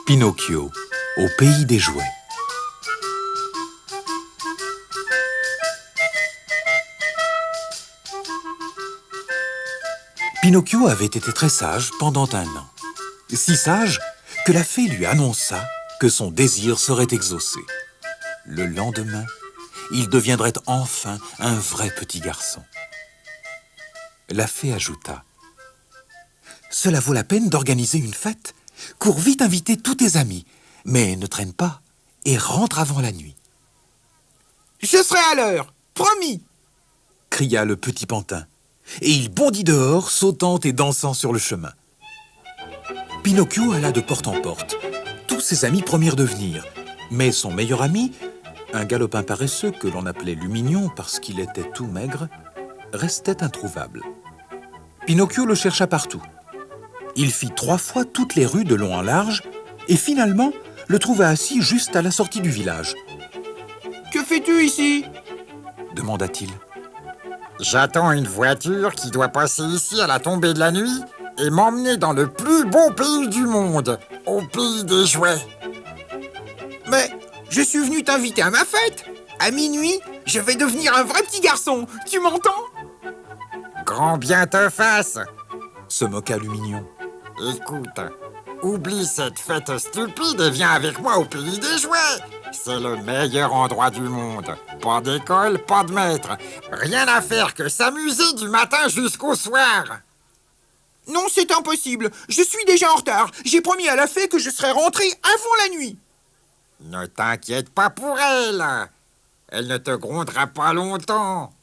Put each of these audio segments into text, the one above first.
Pinocchio, au pays des jouets. Pinocchio avait été très sage pendant un an. Si sage que la fée lui annonça que son désir serait exaucé. Le lendemain, il deviendrait enfin un vrai petit garçon. La fée ajouta: « Cela vaut la peine d'organiser une fête. Cours vite inviter tous tes amis, mais ne traîne pas et rentre avant la nuit. »« Je serai à l'heure, promis !» cria le petit pantin, et il bondit dehors, sautant et dansant sur le chemin. Pinocchio alla de porte en porte. Tous ses amis promirent de venir, mais son meilleur ami, un galopin paresseux que l'on appelait Lumignon parce qu'il était tout maigre, restait introuvable. Pinocchio le chercha partout. Il fit 3 fois toutes les rues de long en large et finalement le trouva assis juste à la sortie du village. « Que fais-tu ici ?» demanda-t-il. « J'attends une voiture qui doit passer ici à la tombée de la nuit et m'emmener dans le plus beau pays du monde, au pays des jouets. »« Mais je suis venu t'inviter à ma fête. À minuit, je vais devenir un vrai petit garçon. Tu m'entends ?»« Grand bien te fasse !» se moqua Lumignon. « Écoute, oublie cette fête stupide et viens avec moi au pays des jouets. C'est le meilleur endroit du monde. Pas d'école, pas de maître. Rien à faire que s'amuser du matin jusqu'au soir. » « Non, c'est impossible. Je suis déjà en retard. J'ai promis à la fée que je serais rentré avant la nuit. »« Ne t'inquiète pas pour elle. Elle ne te grondera pas longtemps. »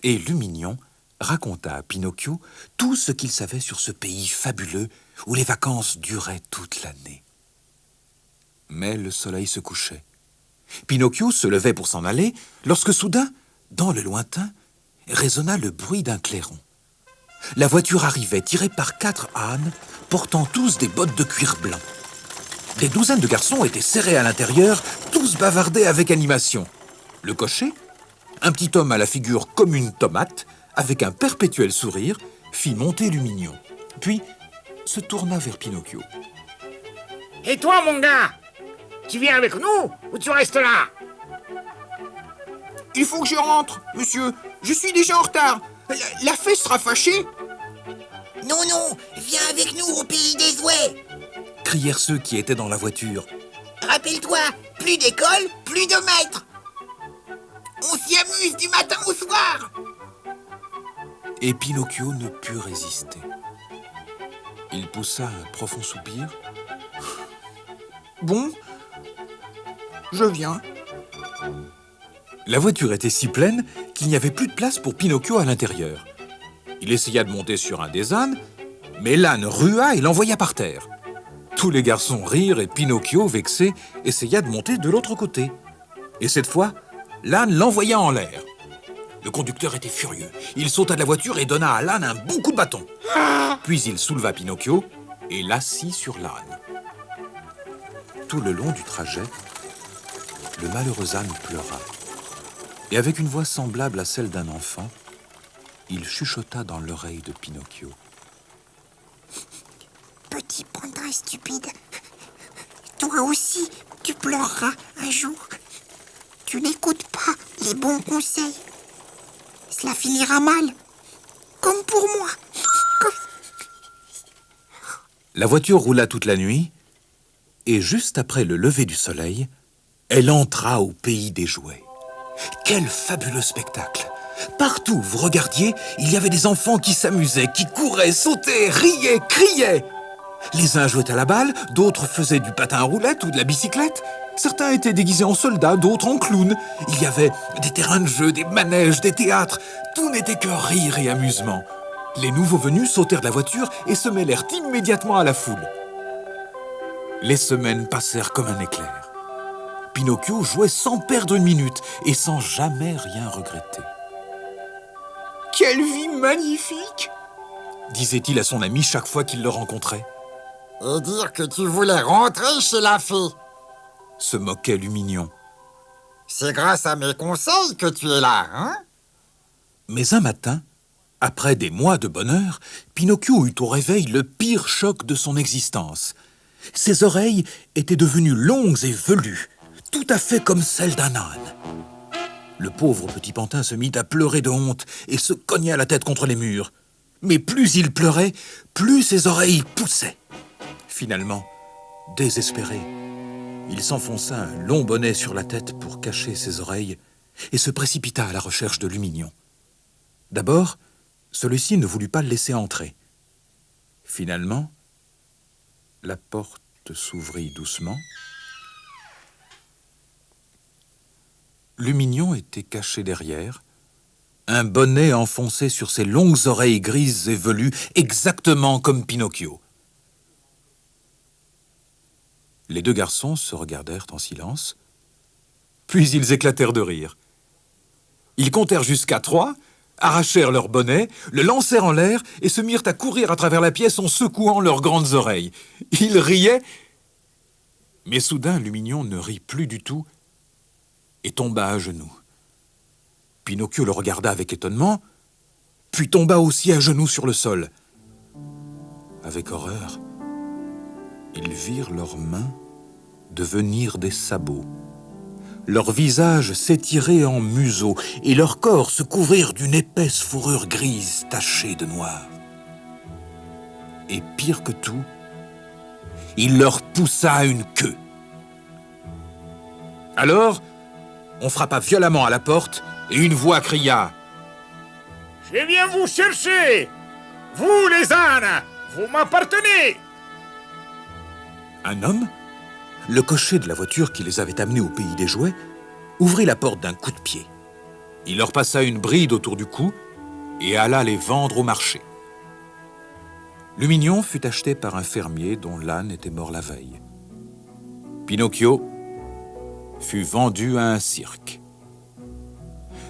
Et Lumignon raconta à Pinocchio tout ce qu'il savait sur ce pays fabuleux où les vacances duraient toute l'année. Mais le soleil se couchait. Pinocchio se levait pour s'en aller lorsque soudain, dans le lointain, résonna le bruit d'un clairon. La voiture arrivait tirée par 4 ânes portant tous des bottes de cuir blanc. Des douzaines de garçons étaient serrés à l'intérieur, tous bavardaient avec animation. Le cocher, un petit homme à la figure comme une tomate, avec un perpétuel sourire, fit monter Lumignon, puis se tourna vers Pinocchio. « Et toi, mon gars, tu viens avec nous ou tu restes là ?»« Il faut que je rentre, monsieur. Je suis déjà en retard. La fée sera fâchée. »« Non, non, viens avec nous au pays des jouets !» crièrent ceux qui étaient dans la voiture. « Rappelle-toi, plus d'école, plus de maître. On s'y amuse du matin au soir !» Et Pinocchio ne put résister. Il poussa un profond soupir. « Bon, je viens. » La voiture était si pleine qu'il n'y avait plus de place pour Pinocchio à l'intérieur. Il essaya de monter sur un des ânes, mais l'âne rua et l'envoya par terre. Tous les garçons rirent et Pinocchio, vexé, essaya de monter de l'autre côté. Et cette fois, l'âne l'envoya en l'air. Le conducteur était furieux. Il sauta de la voiture et donna à l'âne un bon coup de bâton. Puis il souleva Pinocchio et l'assit sur l'âne. Tout le long du trajet, le malheureux âne pleura. Et avec une voix semblable à celle d'un enfant, il chuchota dans l'oreille de Pinocchio. « Petit pantin stupide, toi aussi, tu pleureras un jour. Tu n'écoutes pas les bons conseils. Cela finira mal, comme pour moi. » La voiture roula toute la nuit, et juste après le lever du soleil, elle entra au pays des jouets. Quel fabuleux spectacle! Partout où vous regardiez, il y avait des enfants qui s'amusaient, qui couraient, sautaient, riaient, criaient. Les uns jouaient à la balle, d'autres faisaient du patin à roulettes ou de la bicyclette. Certains étaient déguisés en soldats, d'autres en clowns. Il y avait des terrains de jeu, des manèges, des théâtres. Tout n'était que rire et amusement. Les nouveaux venus sautèrent de la voiture et se mêlèrent immédiatement à la foule. Les semaines passèrent comme un éclair. Pinocchio jouait sans perdre une minute et sans jamais rien regretter. « Quelle vie magnifique !» disait-il à son ami chaque fois qu'il le rencontrait. « Et dire que tu voulais rentrer chez la fée !» se moquait Lumignon. « C'est grâce à mes conseils que tu es là, hein ?» Mais un matin, après des mois de bonheur, Pinocchio eut au réveil le pire choc de son existence. Ses oreilles étaient devenues longues et velues, tout à fait comme celles d'un âne. Le pauvre petit pantin se mit à pleurer de honte et se cogna la tête contre les murs. Mais plus il pleurait, plus ses oreilles poussaient. Finalement, désespéré, il s'enfonça un long bonnet sur la tête pour cacher ses oreilles et se précipita à la recherche de Lumignon. D'abord, celui-ci ne voulut pas le laisser entrer. Finalement, la porte s'ouvrit doucement. Lumignon était caché derrière, un bonnet enfoncé sur ses longues oreilles grises et velues, exactement comme Pinocchio. Les deux garçons se regardèrent en silence, puis ils éclatèrent de rire. Ils comptèrent jusqu'à 3, arrachèrent leur bonnet, le lancèrent en l'air et se mirent à courir à travers la pièce en secouant leurs grandes oreilles. Ils riaient, mais soudain Lumignon ne rit plus du tout et tomba à genoux. Pinocchio le regarda avec étonnement, puis tomba aussi à genoux sur le sol. Avec horreur, ils virent leurs mains devenir des sabots. Leurs visages s'étiraient en museau et leurs corps se couvrirent d'une épaisse fourrure grise tachée de noir. Et pire que tout, il leur poussa une queue. Alors, on frappa violemment à la porte et une voix cria « Je viens vous chercher! Vous, les ânes, vous m'appartenez! » Un homme, le cocher de la voiture qui les avait amenés au pays des jouets, ouvrit la porte d'un coup de pied. Il leur passa une bride autour du cou et alla les vendre au marché. Lumignon fut acheté par un fermier dont l'âne était mort la veille. Pinocchio fut vendu à un cirque.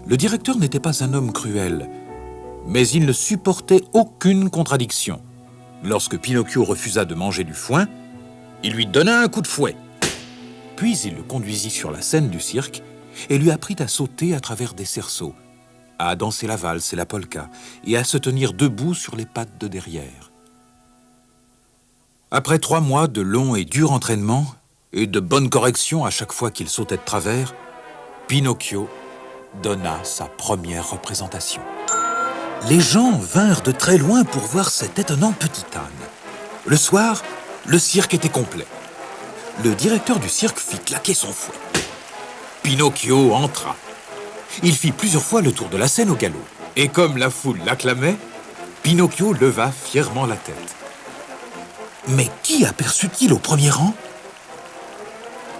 Le directeur n'était pas un homme cruel, mais il ne supportait aucune contradiction. Lorsque Pinocchio refusa de manger du foin, il lui donna un coup de fouet. Puis il le conduisit sur la scène du cirque et lui apprit à sauter à travers des cerceaux, à danser la valse et la polka et à se tenir debout sur les pattes de derrière. Après 3 mois de long et dur entraînement et de bonnes corrections à chaque fois qu'il sautait de travers, Pinocchio donna sa première représentation. Les gens vinrent de très loin pour voir cet étonnant petit âne. Le soir, le cirque était complet. Le directeur du cirque fit claquer son fouet. Pinocchio entra. Il fit plusieurs fois le tour de la scène au galop. Et comme la foule l'acclamait, Pinocchio leva fièrement la tête. Mais qui aperçut-il au premier rang?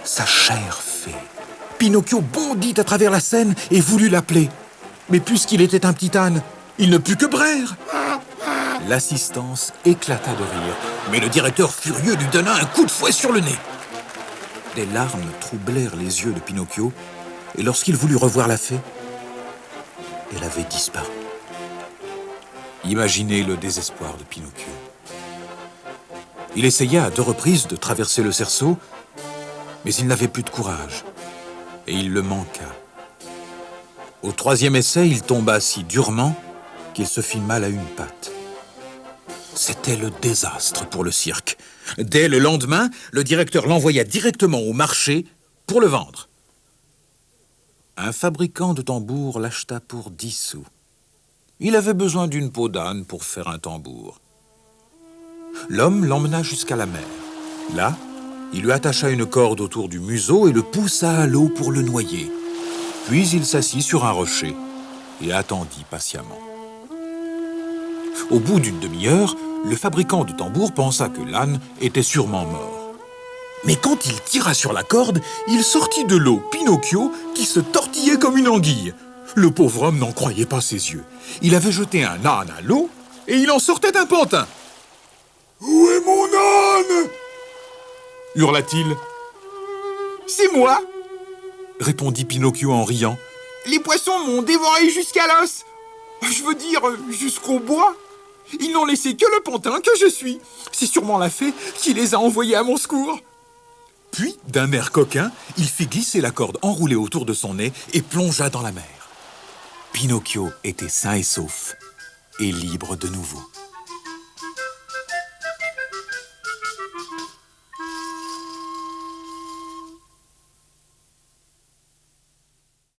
Sa chère fée. Pinocchio bondit à travers la scène et voulut l'appeler. Mais puisqu'il était un petit âne, il ne put que braire. L'assistance éclata de rire, mais le directeur furieux lui donna un coup de fouet sur le nez. Des larmes troublèrent les yeux de Pinocchio, et lorsqu'il voulut revoir la fée, elle avait disparu. Imaginez le désespoir de Pinocchio. Il essaya à 2 reprises de traverser le cerceau, mais il n'avait plus de courage, et il le manqua. Au 3e essai, il tomba si durement qu'il se fit mal à une patte. C'était le désastre pour le cirque. Dès le lendemain, le directeur l'envoya directement au marché pour le vendre. Un fabricant de tambours l'acheta pour 10 sous. Il avait besoin d'une peau d'âne pour faire un tambour. L'homme l'emmena jusqu'à la mer. Là, il lui attacha une corde autour du museau et le poussa à l'eau pour le noyer. Puis il s'assit sur un rocher et attendit patiemment. Au bout d'une demi-heure, le fabricant de tambours pensa que l'âne était sûrement mort. Mais quand il tira sur la corde, il sortit de l'eau Pinocchio qui se tortillait comme une anguille. Le pauvre homme n'en croyait pas ses yeux. Il avait jeté un âne à l'eau et il en sortait un pantin. « Où est mon âne ?» hurla-t-il. « C'est moi !» répondit Pinocchio en riant. « Les poissons m'ont dévoré jusqu'à l'os. Je veux dire, jusqu'au bois. Ils n'ont laissé que le pantin que je suis. C'est sûrement la fée qui les a envoyés à mon secours. » Puis, d'un air coquin, il fit glisser la corde enroulée autour de son nez et plongea dans la mer. Pinocchio était sain et sauf et libre de nouveau.